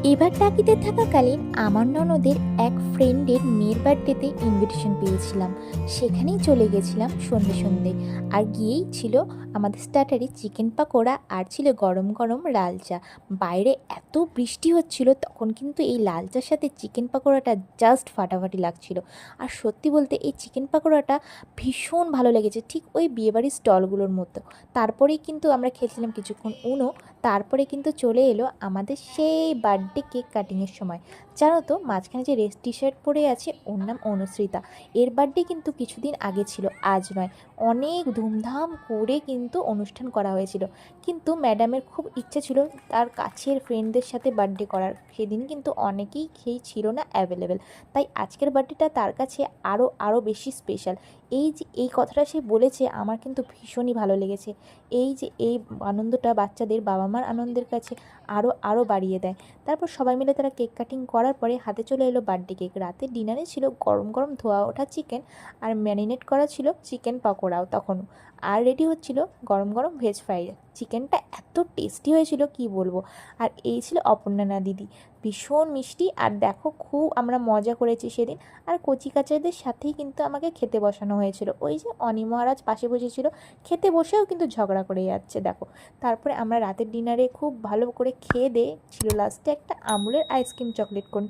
এবার টাকিতে থাকাকালীন আমার ননদের এক ফ্রেন্ডের মেয়ের বার্থডেতে ইনভিটেশন পেয়েছিলাম। সেখানেই চলে গেছিলাম সন্ধে সন্ধে। আর গিয়েই ছিল আমাদের স্টার্টারে চিকেন পাকোড়া আর ছিল গরম গরম লাল চা। বাইরে এত বৃষ্টি হচ্ছিল, তখন কিন্তু এই লাল চার সাথে চিকেন পাকোড়াটা জাস্ট ফাটাফাটি লাগছিল। আর সত্যি বলতে এই চিকেন পাকোড়াটা ভীষণ ভালো লেগেছে, ঠিক ওই বিয়েবাড়ির স্টলগুলোর মতো। তারপরেই কিন্তু আমরা খেয়েছিলাম কিছুক্ষণ উনো। তারপরে কিন্তু চলে এলো আমাদের সেই বার্থডে কেক কাটিংয়ের সময়। জানো তো, মাঝখানে যে রেড টি শার্ট পরে আছে ওর নাম অনুশ্রিতা। এর বার্থডে কিন্তু কিছুদিন আগে ছিল, আজ নয়। অনেক ধুমধাম করে কিন্তু অনুষ্ঠান করা হয়েছিল, কিন্তু ম্যাডামের খুব ইচ্ছে ছিল তার কাছের ফ্রেন্ডদের সাথে বার্থডে করার। সেদিন কিন্তু অনেকেই ছিল না অ্যাভেলেবেল, তাই আজকের বার্থডেটা তার কাছে আরও আরও বেশি স্পেশাল। এই যে এই কথাটা সে বলেছে, আমার কিন্তু ভীষণই ভালো লেগেছে। এই যে এই আনন্দটা বাচ্চাদের বাবা মার আনন্দের কাছে আরও আরও বাড়িয়ে দেয়। তারপর সবাই মিলে তারা কেক কাটিং করার পরে হাতে চলে এলো বার্থডে কেক। রাতে ডিনারে ছিল গরম গরম ধোয়া ওঠা চিকেন, আর ম্যারিনেট করা ছিল চিকেন পকোড়াও তখনও। আর রেডি হচ্ছিল গরম গরম ভেজ ফ্রাইড। চিকেনটা এত টেস্টি হয়েছিল কি বলবো। আর এই ছিল অপর্ণা দিদি, ভীষণ মিষ্টি। আর দেখো, খুব আমরা মজা করেছি সেদিন। আর কচি কাচাদের সাথেই কিন্তু আমাকে খেতে বসানো হয়েছিল। ওই যে অনি মহারাজ পাশে বসেছিল, খেতে বসেও কিন্তু ঝগড়া করে যাচ্ছে দেখো। তারপরে আমরা রাতের ডিনারে খুব ভালো করে খেয়ে দিয়ে ছিল লাস্টে একটা আমুলের আইসক্রিম চকলেট কোনটা